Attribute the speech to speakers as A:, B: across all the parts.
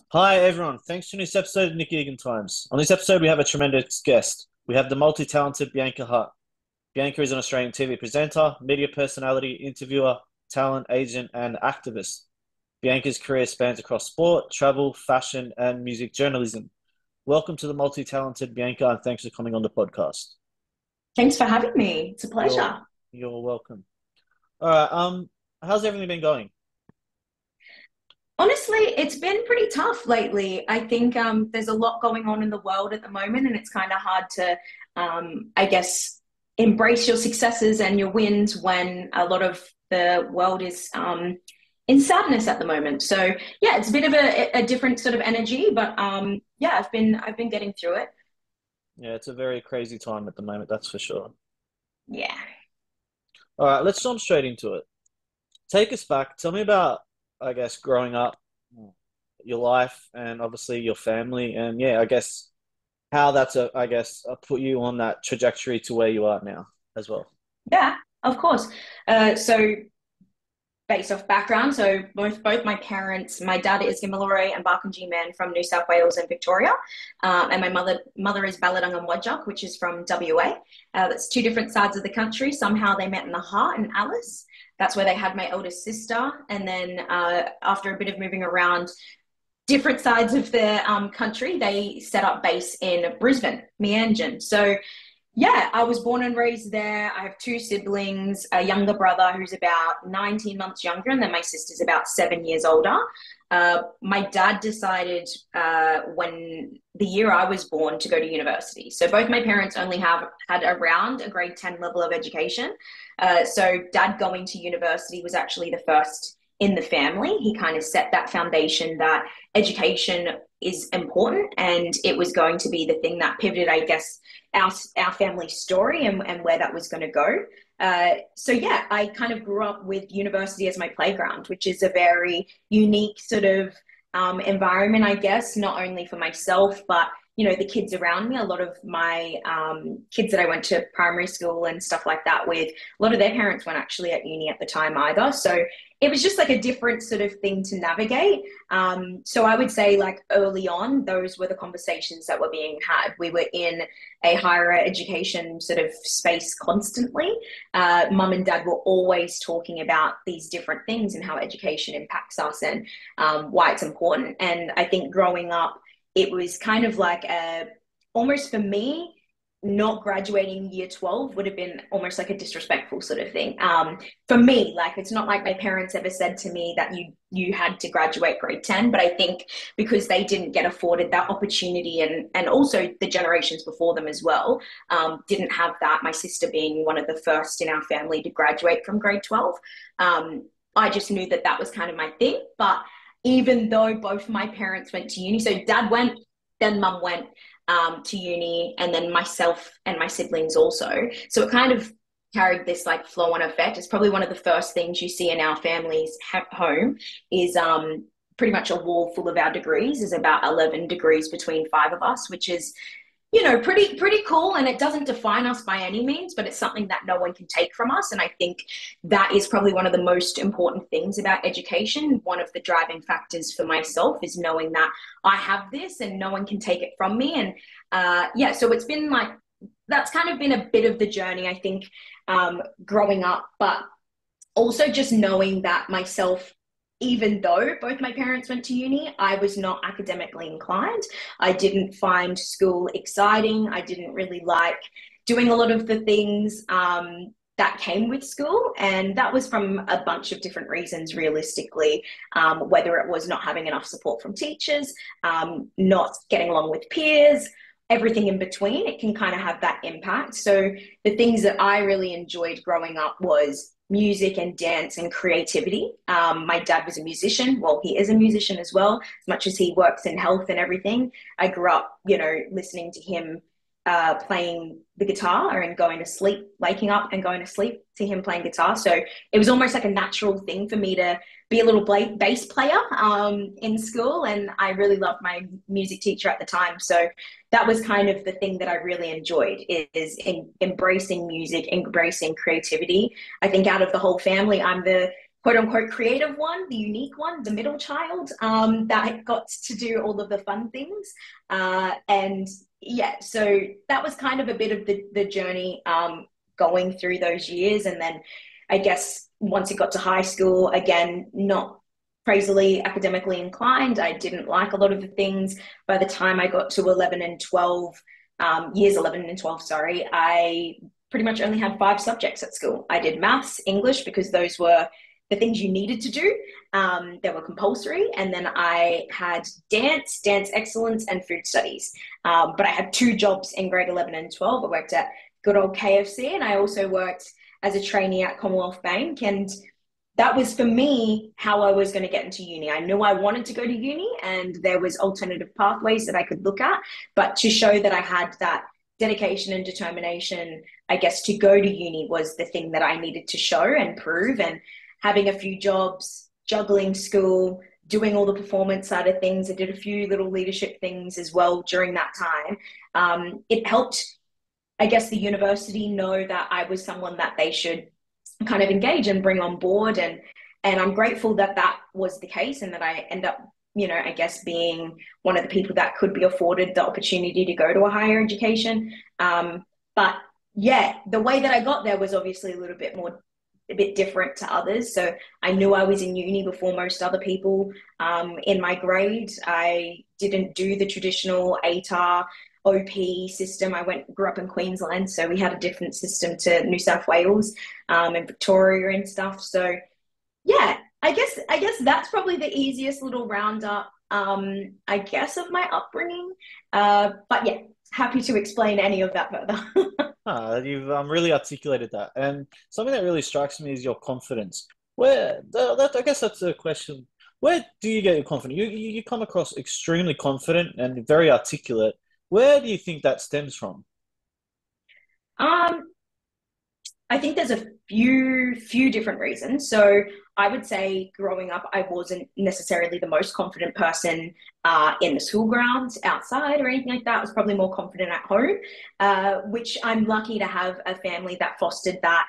A: Hi everyone, thanks to this episode of Nick Egan Times. On this episode, we have a tremendous guest. We have the multi-talented Bianca Hunt. Bianca is an Australian TV presenter, media personality, interviewer, talent agent, and activist. Bianca's career spans across sport, travel, fashion, and music journalism. Welcome to the multi-talented Bianca, and thanks for coming on the podcast.
B: Thanks for having me. It's a
A: You're
B: pleasure.
A: you're welcome. All right, how's everything been going?
B: Honestly, it's been pretty tough lately. I think there's a lot going on in the world at the moment, and it's kind of hard to, I guess, embrace your successes and your wins when a lot of the world is in sadness at the moment. So yeah, it's a bit of a different sort of energy, but yeah, I've been getting through it.
A: Yeah, it's a very crazy time at the moment, that's for sure.
B: Yeah.
A: All right, let's jump straight into it. Take us back. Tell me about, I guess, growing up, your life, and obviously your family, and yeah, I guess how that's put you on that trajectory to where you are now as well.
B: Yeah, of course. So based off background. So both my parents, my dad is Gamilaroi and Barkindji man from New South Wales and Victoria, and my mother is Balalang and Wajak, which is from WA. That's two different sides of the country. Somehow they met in the heart in Alice. That's where they had my oldest sister, and then after a bit of moving around different sides of the country, they set up base in Brisbane, Meanjin. So yeah, I was born and raised there. I have two siblings, a younger brother who's about 19 months younger, and then my sister's about 7 years older. My dad decided when the year I was born to go to university. So both my parents only have had around a grade 10 level of education. So dad going to university was actually the first in the family. He kind of set that foundation that education is important, and it was going to be the thing that pivoted, I guess, our family story and where that was going to go. So yeah, I kind of grew up with university as my playground, which is a very unique sort of environment, I guess, not only for myself, but the kids around me. A lot of my kids that I went to primary school and stuff like that with, a lot of their parents weren't actually at uni at the time either. So it was just like a different sort of thing to navigate. So I would say, like, early on, those were the conversations that were being had. We were in a higher education sort of space constantly. Mum and dad were always talking about these different things and how education impacts us, and why it's important. And I think growing up, it was kind of like almost for me, not graduating year 12 would have been almost like a disrespectful sort of thing. For me, like, it's not like my parents ever said to me that you had to graduate grade 10, but I think because they didn't get afforded that opportunity, and also the generations before them as well, didn't have that, my sister being one of the first in our family to graduate from grade 12. I just knew that that was kind of my thing. But even though both my parents went to uni, so dad went, then mum went to uni, and then myself and my siblings also. So it kind of carried this like flow on effect. It's probably one of the first things you see in our family's home is pretty much a wall full of our degrees. Is about 11 degrees between five of us, which is pretty cool, and it doesn't define us by any means, but it's something that no one can take from us. And I think that is probably one of the most important things about education. One of the driving factors for myself is knowing that I have this and no one can take it from me. And yeah, so it's been like, that's kind of been a bit of the journey, I think, growing up, but also just knowing that myself, even though both my parents went to uni, I was not academically inclined. I didn't find school exciting. I didn't really like doing a lot of the things that came with school. And that was from a bunch of different reasons, realistically, whether it was not having enough support from teachers, not getting along with peers, everything in between. It can kind of have that impact. So the things that I really enjoyed growing up was music and dance and creativity. My dad was a musician. Well, he is a musician as well, as much as he works in health and everything. I grew up, listening to him playing the guitar and going to sleep, waking up and going to sleep to him playing guitar. So it was almost like a natural thing for me to be a little bass player in school. And I really loved my music teacher at the time. So that was kind of the thing that I really enjoyed, is in embracing music, embracing creativity. I think out of the whole family, I'm the quote unquote creative one, the unique one, the middle child, that got to do all of the fun things. And yeah, so that was kind of a bit of the journey, going through those years. And then I guess once it got to high school, again, not crazily academically inclined. I didn't like a lot of the things. By the time I got to 11 and 12, years 11 and 12, sorry, I pretty much only had five subjects at school. I did maths, English, because those were the things you needed to do. They were compulsory. And then I had dance excellence, and food studies. But I had two jobs in grade 11 and 12. I worked at good old KFC, and I also worked as a trainee at Commonwealth Bank. And that was for me how I was going to get into uni. I knew I wanted to go to uni, and there was alternative pathways that I could look at. But to show that I had that dedication and determination, I guess, to go to uni was the thing that I needed to show and prove. And having a few jobs, juggling school, doing all the performance side of things. I did a few little leadership things as well during that time. It helped, I guess, the university know that I was someone that they should kind of engage and bring on board. And I'm grateful that that was the case, and that I end up, I guess, being one of the people that could be afforded the opportunity to go to a higher education. But yeah, the way that I got there was obviously a bit different to others. So I knew I was in uni before most other people. In my grade, I didn't do the traditional ATAR OP system. I grew up in Queensland, so we had a different system to New South Wales, and Victoria and stuff. So yeah, I guess that's probably the easiest little roundup, I guess, of my upbringing. But yeah, happy to explain any of that further.
A: You've really articulated that, and something that really strikes me is your confidence. I guess that's a question. Where do you get your confidence? You come across extremely confident and very articulate. Where do you think that stems from?
B: Um, I think there's a few different reasons. So I would say growing up, I wasn't necessarily the most confident person, in the school grounds, outside, or anything like that. I was probably more confident at home, which I'm lucky to have a family that fostered that.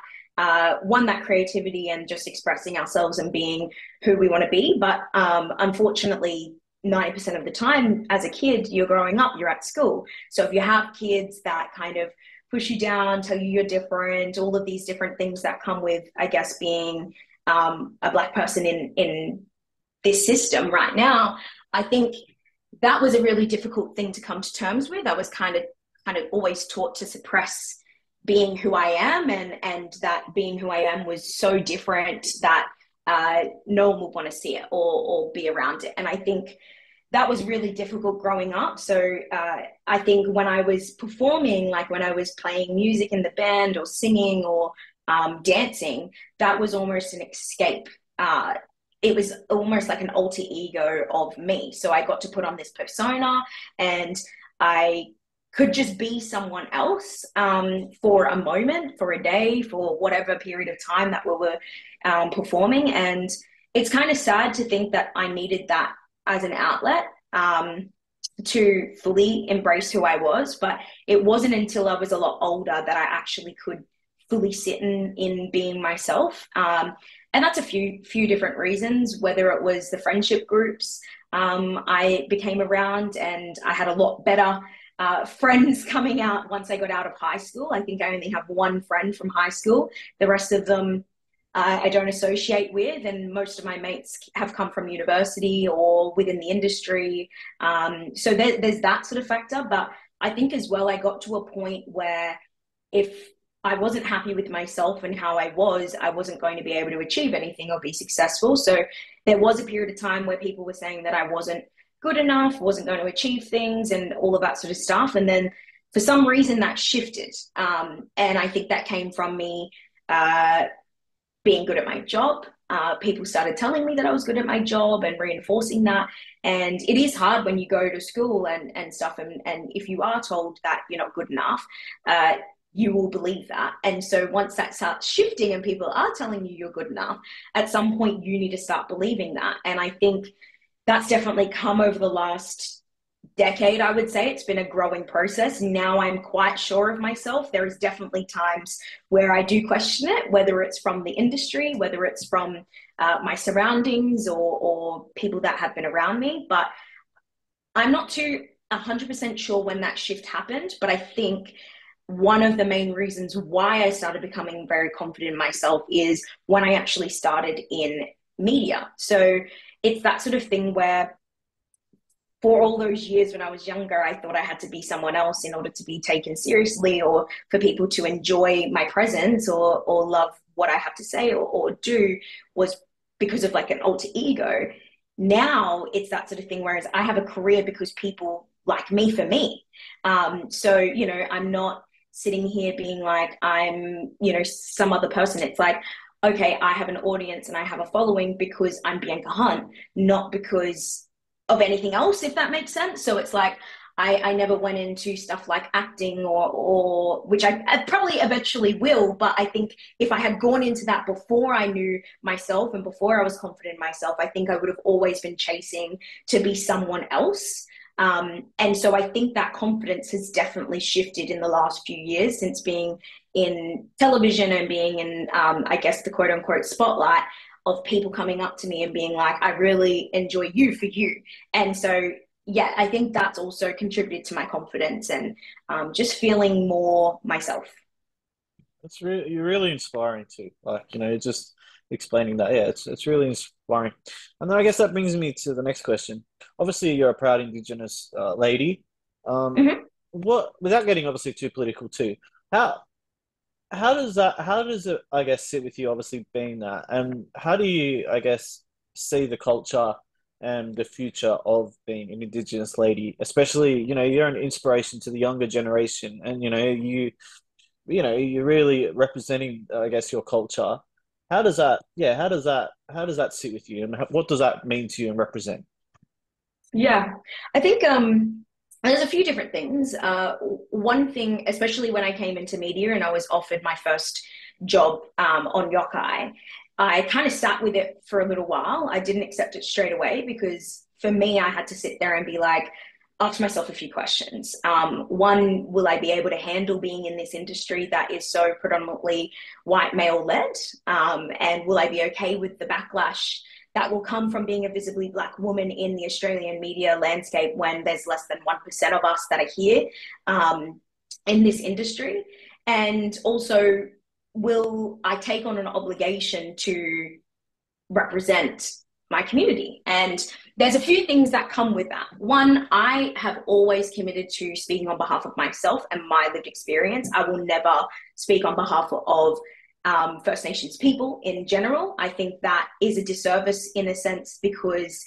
B: One, that creativity and just expressing ourselves and being who we want to be. But unfortunately, 90% of the time as a kid, you're growing up, you're at school. So if you have kids that kind of push you down, tell you you're different, all of these different things that come with, I guess, being, a Black person in this system right now, I think that was a really difficult thing to come to terms with. I was kind of always taught to suppress being who I am, and that being who I am was so different that, no one would want to see it or be around it. And I think that was really difficult growing up. So I think when I was performing, like when I was playing music in the band or singing or, dancing, that was almost an escape. It was almost like an alter ego of me. So I got to put on this persona, and I could just be someone else, for a moment, for a day, for whatever period of time that we were, performing. And it's kind of sad to think that I needed that as an outlet, to fully embrace who I was. But it wasn't until I was a lot older that I actually could fully sit in being myself. And that's a few different reasons, whether it was the friendship groups, I became around, and I had a lot better, friends coming out once I got out of high school. I think I only have one friend from high school. The rest of them, I don't associate with, and most of my mates have come from university or within the industry. So there's that sort of factor. But I think as well, I got to a point where if I wasn't happy with myself and how I wasn't going to be able to achieve anything or be successful. So there was a period of time where people were saying that I wasn't good enough, wasn't going to achieve things, and all of that sort of stuff. And then for some reason that shifted. And I think that came from me, being good at my job. People started telling me that I was good at my job and reinforcing that. And it is hard when you go to school and stuff. And if you are told that you're not good enough, you will believe that. And so once that starts shifting and people are telling you you're good enough, at some point you need to start believing that. And I think that's definitely come over the last decade, I would say it's been a growing process. Now I'm quite sure of myself. There is definitely times where I do question it, whether it's from the industry, whether it's from my surroundings or people that have been around me. But I'm not too 100% sure when that shift happened, but I think one of the main reasons why I started becoming very confident in myself is when I actually started in media. So it's that sort of thing where for all those years when I was younger, I thought I had to be someone else in order to be taken seriously or for people to enjoy my presence or love what I have to say or do was because of like an alter ego. Now it's that sort of thing, whereas I have a career because people like me for me. So, I'm not sitting here being like I'm, some other person. It's like, okay, I have an audience and I have a following because I'm Bianca Hunt, not because of anything else, if that makes sense. So it's like I never went into stuff like acting or which I probably eventually will, but I think if I had gone into that before I knew myself and before I was confident in myself, I think I would have always been chasing to be someone else. And so I think that confidence has definitely shifted in the last few years since being in television and being in, I guess, the quote unquote spotlight of people coming up to me and being like, I really enjoy you for you. And so, yeah, I think that's also contributed to my confidence and just feeling more myself.
A: It's really you're really inspiring too. Like, just explaining that. Yeah, it's really inspiring. And then I guess that brings me to the next question. Obviously, you're a proud Indigenous lady. Um,
B: Mm-hmm.
A: what without getting obviously too political too. How how does it I guess sit with you obviously being that, and how do you I guess see the culture and the future of being an Indigenous lady, especially you're an inspiration to the younger generation, and you're really representing I guess your culture. How does that sit with you, and what does that mean to you and represent?
B: Yeah, I think there's a few different things. One thing, especially when I came into media and I was offered my first job on Yokai, I kind of sat with it for a little while. I didn't accept it straight away because for me, I had to sit there and be like, ask myself a few questions. One, will I be able to handle being in this industry that is so predominantly white male led? And will I be okay with the backlash that will come from being a visibly black woman in the Australian media landscape when there's less than 1% of us that are here in this industry? And also, will I take on an obligation to represent my community? And there's a few things that come with that. One, I have always committed to speaking on behalf of myself and my lived experience. I will never speak on behalf of First Nations people in general. I think that is a disservice in a sense because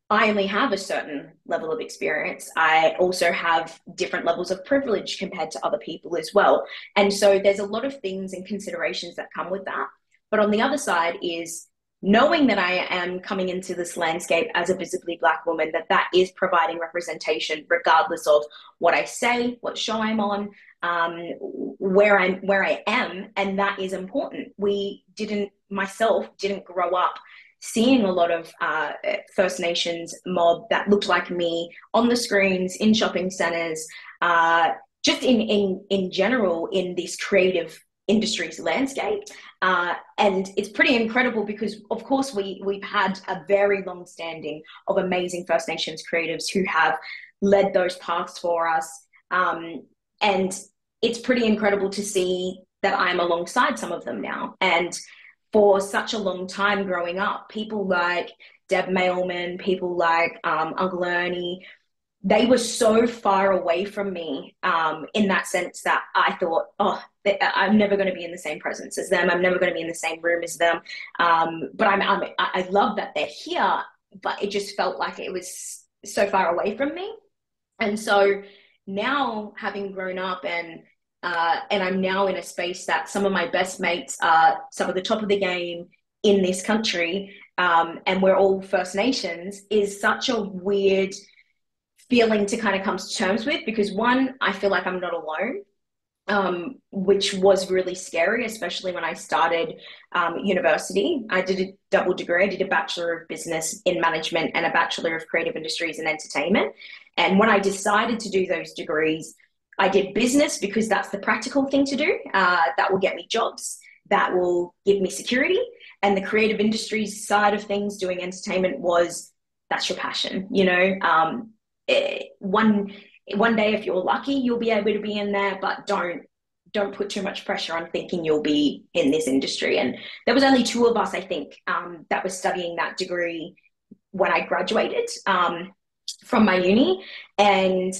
B: I only have a certain level of experience. I also have different levels of privilege compared to other people as well. And so there's a lot of things and considerations that come with that. But on the other side is knowing that I am coming into this landscape as a visibly black woman, that is providing representation regardless of what I say, what show I'm on, where I am, and that is important. Myself didn't grow up seeing a lot of First Nations mob that looked like me on the screens, in shopping centres, just in general in this creative industries landscape. And it's pretty incredible because, of course, we've had a very long standing of amazing First Nations creatives who have led those paths for us. And it's pretty incredible to see that I'm alongside some of them now. And for such a long time growing up, people like Deb Mailman, people like Uncle Ernie, they were so far away from me in that sense that I thought, oh, I'm never going to be in the same presence as them. I'm never going to be in the same room as them. But I love that they're here, but it just felt like it was so far away from me. And so now, having grown up and I'm now in a space that some of my best mates are some of the top of the game in this country, and we're all First Nations, is such a weird feeling to kind of come to terms with because one, I feel like I'm not alone. which was really scary, especially when I started university. I did a double degree. I did a Bachelor of Business in Management and a Bachelor of Creative Industries and Entertainment. And when I decided to do those degrees, I did business because that's the practical thing to do. That will get me jobs, that will give me security. And the creative industries side of things, doing entertainment, was that's your passion, you know. One day, if you're lucky, you'll be able to be in there, but don't put too much pressure on thinking you'll be in this industry. And there was only two of us, I think, that was studying that degree when I graduated from my uni. And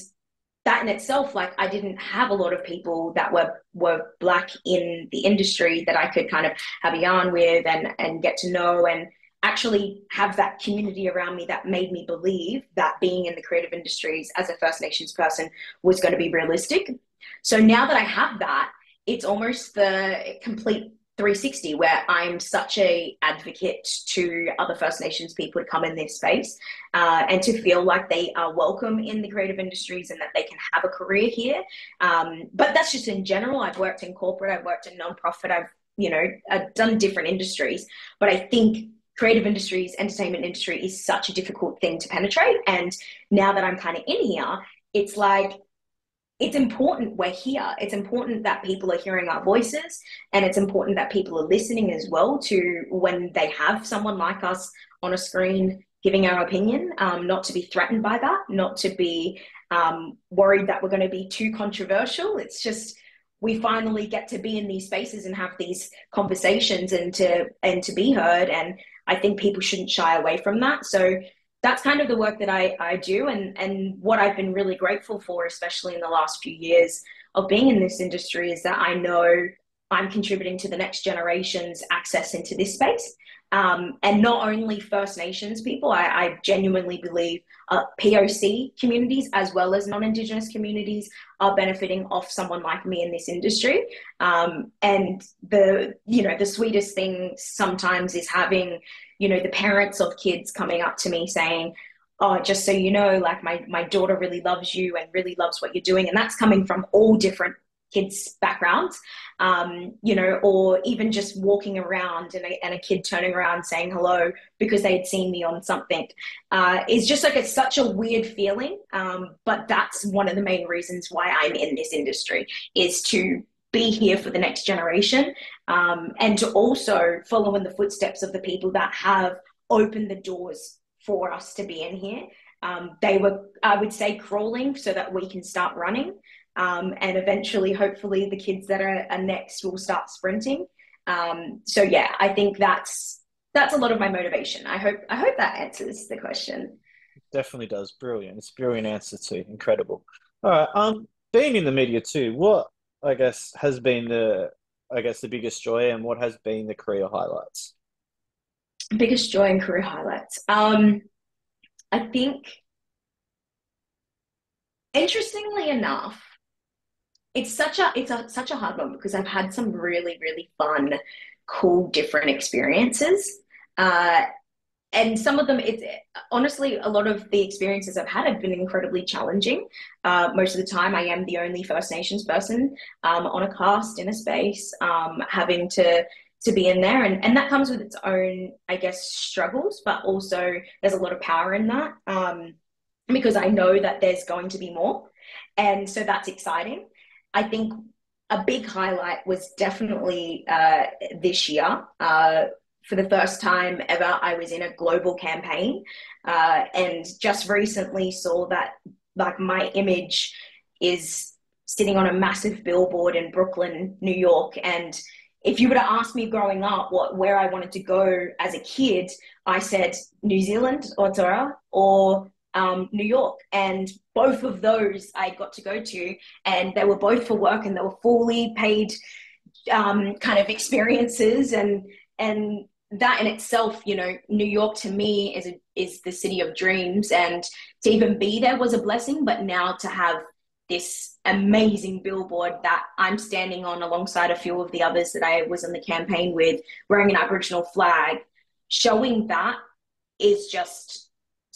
B: that in itself, like, I didn't have a lot of people that were Black in the industry that I could kind of have a yarn with and get to know, and actually have that community around me that made me believe that being in the creative industries as a First Nations person was going to be realistic. So now that I have that, it's almost the complete 360, where I'm such a advocate to other First Nations people to come in this space, and to feel like they are welcome in the creative industries and that they can have a career here. But that's just in general. I've worked in corporate, I've worked in nonprofit, I've done different industries, but I think creative industries, entertainment industry is such a difficult thing to penetrate. And now that I'm kind of in here, it's like, it's important we're here. It's important that people are hearing our voices, and it's important that people are listening as well to when they have someone like us on a screen giving our opinion, not to be threatened by that, not to be worried that we're going to be too controversial. It's just, we finally get to be in these spaces and have these conversations and to be heard. And I think people shouldn't shy away from that. So that's kind of the work that I do, and what I've been really grateful for, especially in the last few years of being in this industry, is that I know I'm contributing to the next generation's access into this space. And not only First Nations people, I genuinely believe POC communities as well as non-Indigenous communities are benefiting off someone like me in this industry. And the sweetest thing sometimes is having, the parents of kids coming up to me saying, oh, just so you know, like, my daughter really loves you and really loves what you're doing. And that's coming from all different kids' backgrounds, or even just walking around and a kid turning around saying hello because they had seen me on something. It's just like, it's such a weird feeling. But that's one of the main reasons why I'm in this industry, is to be here for the next generation, and to also follow in the footsteps of the people that have opened the doors for us to be in here. They were, I would say, crawling so that we can start running. And eventually, hopefully, the kids that are next will start sprinting. So yeah, I think that's a lot of my motivation. I hope that answers the question.
A: Definitely does. Brilliant. It's a brilliant answer too. Incredible. All right. Being in the media too, what I guess has been the biggest joy, and what has been the career highlights?
B: Biggest joy and career highlights. I think, interestingly enough, it's such a hard one because I've had some really, really fun, cool, different experiences. Uh, and some of them, it's honestly, a lot of the experiences I've had have been incredibly challenging. Most of the time, I am the only First Nations person on a cast in a space, having to be in there, and that comes with its own, I guess, struggles, but also there's a lot of power in that, because I know that there's going to be more, and so that's exciting. I think a big highlight was definitely this year. For the first time ever, I was in a global campaign, and just recently saw that, like, my image is sitting on a massive billboard in Brooklyn, New York. And if you were to ask me growing up where I wanted to go as a kid, I said New Zealand, Aotearoa, or New York. And both of those I got to go to, and they were both for work, and they were fully paid kind of experiences. And that in itself, New York to me is the city of dreams, and to even be there was a blessing. But now to have this amazing billboard that I'm standing on alongside a few of the others that I was in the campaign with, wearing an Aboriginal flag, showing that is just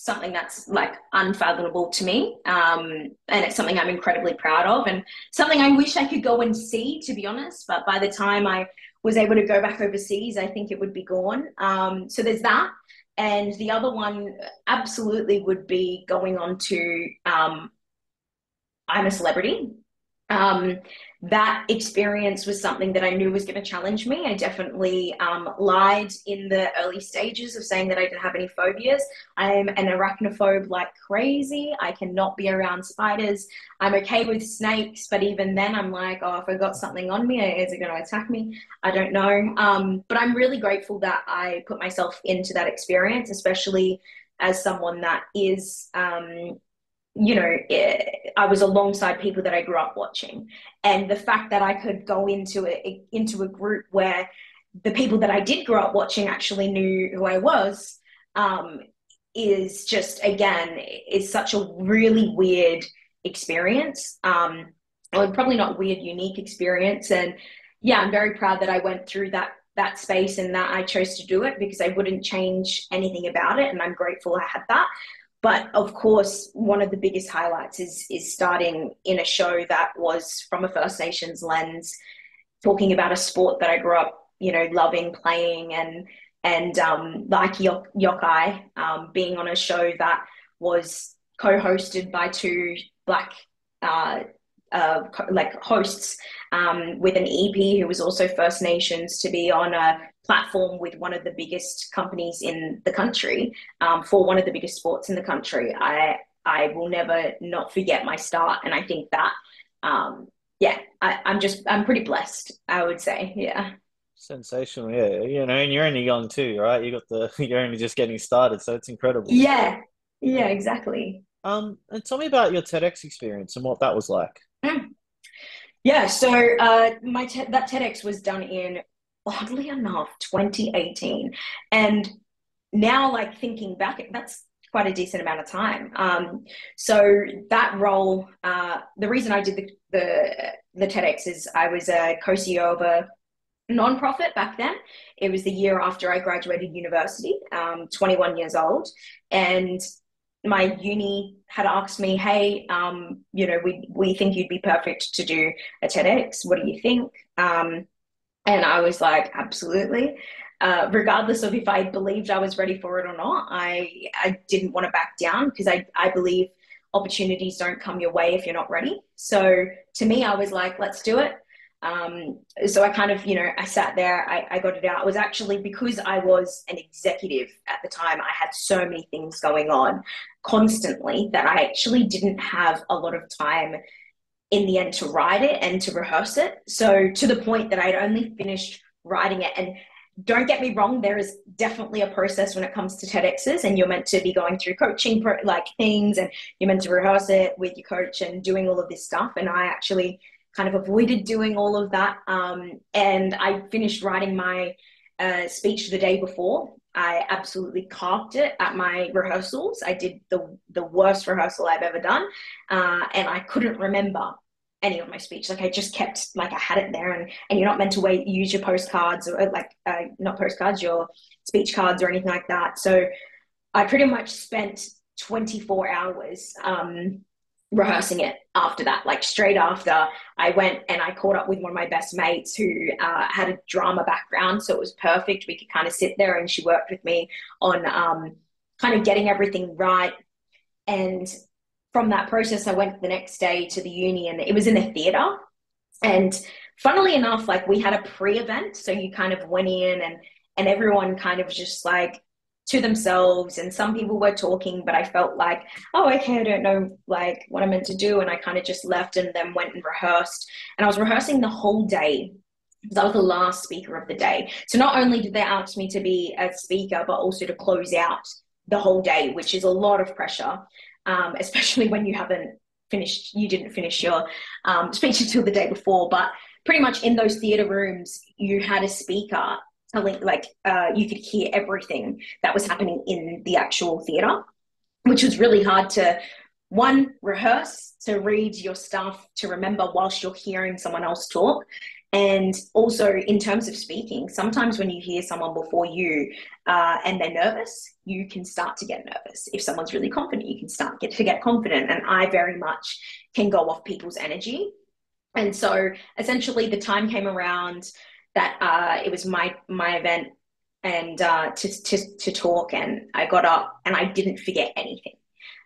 B: something that's like unfathomable to me. And it's something I'm incredibly proud of and something I wish I could go and see, to be honest. But by the time I was able to go back overseas, I think it would be gone. So there's that. And the other one absolutely would be going on to I'm a Celebrity. Um, that experience was something that I knew was going to challenge me. I definitely lied in the early stages of saying that I didn't have any phobias. I'm an arachnophobe like crazy. I cannot be around spiders. I'm okay with snakes, but even then, I'm like, oh, if I got something on me, is it going to attack me? I don't know. But I'm really grateful that I put myself into that experience, especially as someone that is I was alongside people that I grew up watching, and the fact that I could go into a group where the people that I did grow up watching actually knew who I was, um, is just again is such a really weird experience. Or probably not weird, unique experience, and yeah, I'm very proud that I went through that space and that I chose to do it because I wouldn't change anything about it, and I'm grateful I had that. But of course, one of the biggest highlights is starting in a show that was from a First Nations lens, talking about a sport that I grew up, loving playing and like yokai, being on a show that was co-hosted by two black uh, like hosts, with an EP who was also First Nations, to be on a platform with one of the biggest companies in the country, for one of the biggest sports in the country. I will never not forget my start, and I think that yeah, I'm pretty blessed, I would say. Yeah.
A: Sensational, yeah. And you're only young too, right? You're only just getting started, so it's incredible.
B: Yeah. Yeah, exactly.
A: And tell me about your TEDx experience and what that was like.
B: Mm. Yeah, so that TEDx was done in, oddly enough, 2018, and now, like thinking back, that's quite a decent amount of time. So that role, the reason I did the TEDx is I was a co-CEO of a nonprofit back then. It was the year after I graduated university, 21 years old, and my uni had asked me, "Hey, we think you'd be perfect to do a TEDx. What do you think?" And I was like, "Absolutely." Regardless of if I believed I was ready for it or not, I didn't want to back down because I believe opportunities don't come your way if you're not ready. So to me, I was like, let's do it. So I kind of, I sat there, I got it out. It was actually because I was an executive at the time, I had so many things going on constantly that I actually didn't have a lot of time in the end to write it and to rehearse it. So to the point that I'd only finished writing it. And don't get me wrong, there is definitely a process when it comes to TEDx's, and you're meant to be going through coaching like things, and you're meant to rehearse it with your coach and doing all of this stuff. And I actually kind of avoided doing all of that. And I finished writing my speech the day before. I absolutely carved it at my rehearsals. I did the worst rehearsal I've ever done, and I couldn't remember any of my speech. Like I just kept like I had it there, and you're not meant to use your postcards or like not postcards, your speech cards or anything like that. So I pretty much spent 24 hours rehearsing it after that. Like straight after, I went and I caught up with one of my best mates who had a drama background. So it was perfect. We could kind of sit there, and she worked with me on kind of getting everything right. And from that process, I went the next day to the uni, and it was in a theater. And funnily enough, like we had a pre-event. So you kind of went in, and everyone kind of just like to themselves, and some people were talking, but I felt like, oh, okay, I don't know like what I'm meant to do. And I kind of just left and then went and rehearsed. And I was rehearsing the whole day because I was the last speaker of the day. So not only did they ask me to be a speaker, but also to close out the whole day, which is a lot of pressure, especially when you didn't finish your speech until the day before. But pretty much in those theater rooms, you had a speaker telling, like, you could hear everything that was happening in the actual theater, which was really hard to, one, rehearse, to read your stuff, to remember whilst you're hearing someone else talk. And also, in terms of speaking, sometimes when you hear someone before you and they're nervous, you can start to get nervous. If someone's really confident, you can to get confident. And I very much can go off people's energy. And so, essentially, the time came around that it was my event and to talk, and I got up and I didn't forget anything.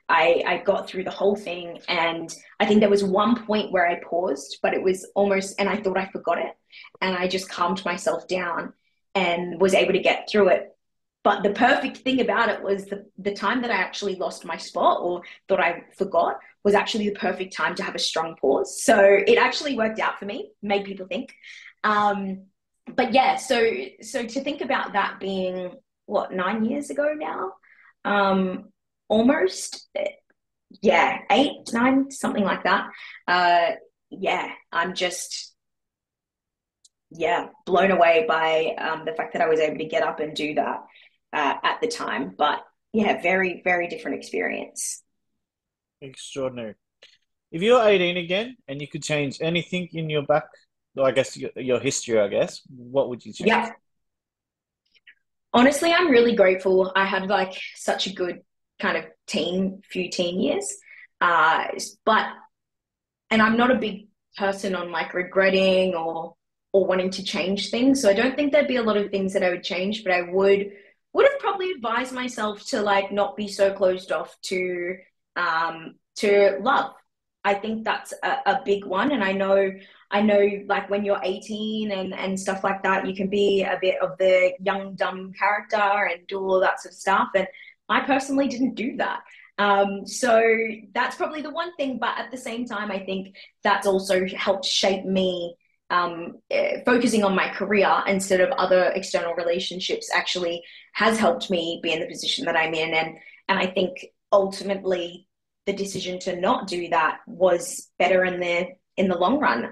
B: I got through the whole thing, and I think there was one point where I paused, but it was almost, and I thought I forgot it, and I just calmed myself down and was able to get through it. But the perfect thing about it was the time that I actually lost my spot or thought I forgot was actually the perfect time to have a strong pause. So it actually worked out for me, made people think. Um, but yeah, so to think about that being what, 9 years ago now, almost, yeah, 8, 9, something like that. Uh, yeah, I'm just, yeah, blown away by the fact that I was able to get up and do that at the time. But yeah, very, very different experience.
A: Extraordinary. If you were 18 again and you could change anything in your back, or I guess your history, I guess, what would you change?
B: Yeah, honestly, I'm really grateful. I had like such a good kind of few teen years. Uh, but and I'm not a big person on like regretting or wanting to change things. So I don't think there'd be a lot of things that I would change, but I would have probably advised myself to like not be so closed off to love. I think that's a big one. And I know like when you're 18 and stuff like that, you can be a bit of the young, dumb character and do all that sort of stuff. And I personally didn't do that. So that's probably the one thing. But at the same time, I think that's also helped shape me. Focusing on my career instead of other external relationships actually has helped me be in the position that I'm in. And I think ultimately the decision to not do that was better in the long run.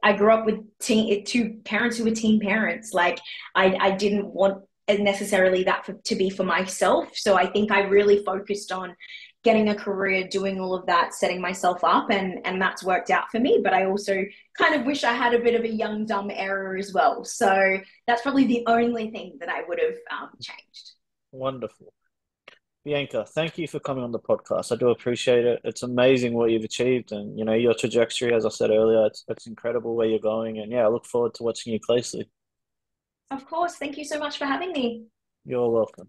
B: I grew up with two parents who were teen parents. Like I didn't want necessarily that to be for myself. So I think I really focused on getting a career, doing all of that, setting myself up, and that's worked out for me. But I also kind of wish I had a bit of a young dumb era as well. So that's probably the only thing that I would have changed.
A: Wonderful. Bianca, thank you for coming on the podcast. I do appreciate it. It's amazing what you've achieved, and your trajectory, as I said earlier, it's incredible where you're going. And yeah, I look forward to watching you closely.
B: Of course. Thank you so much for having me.
A: You're welcome.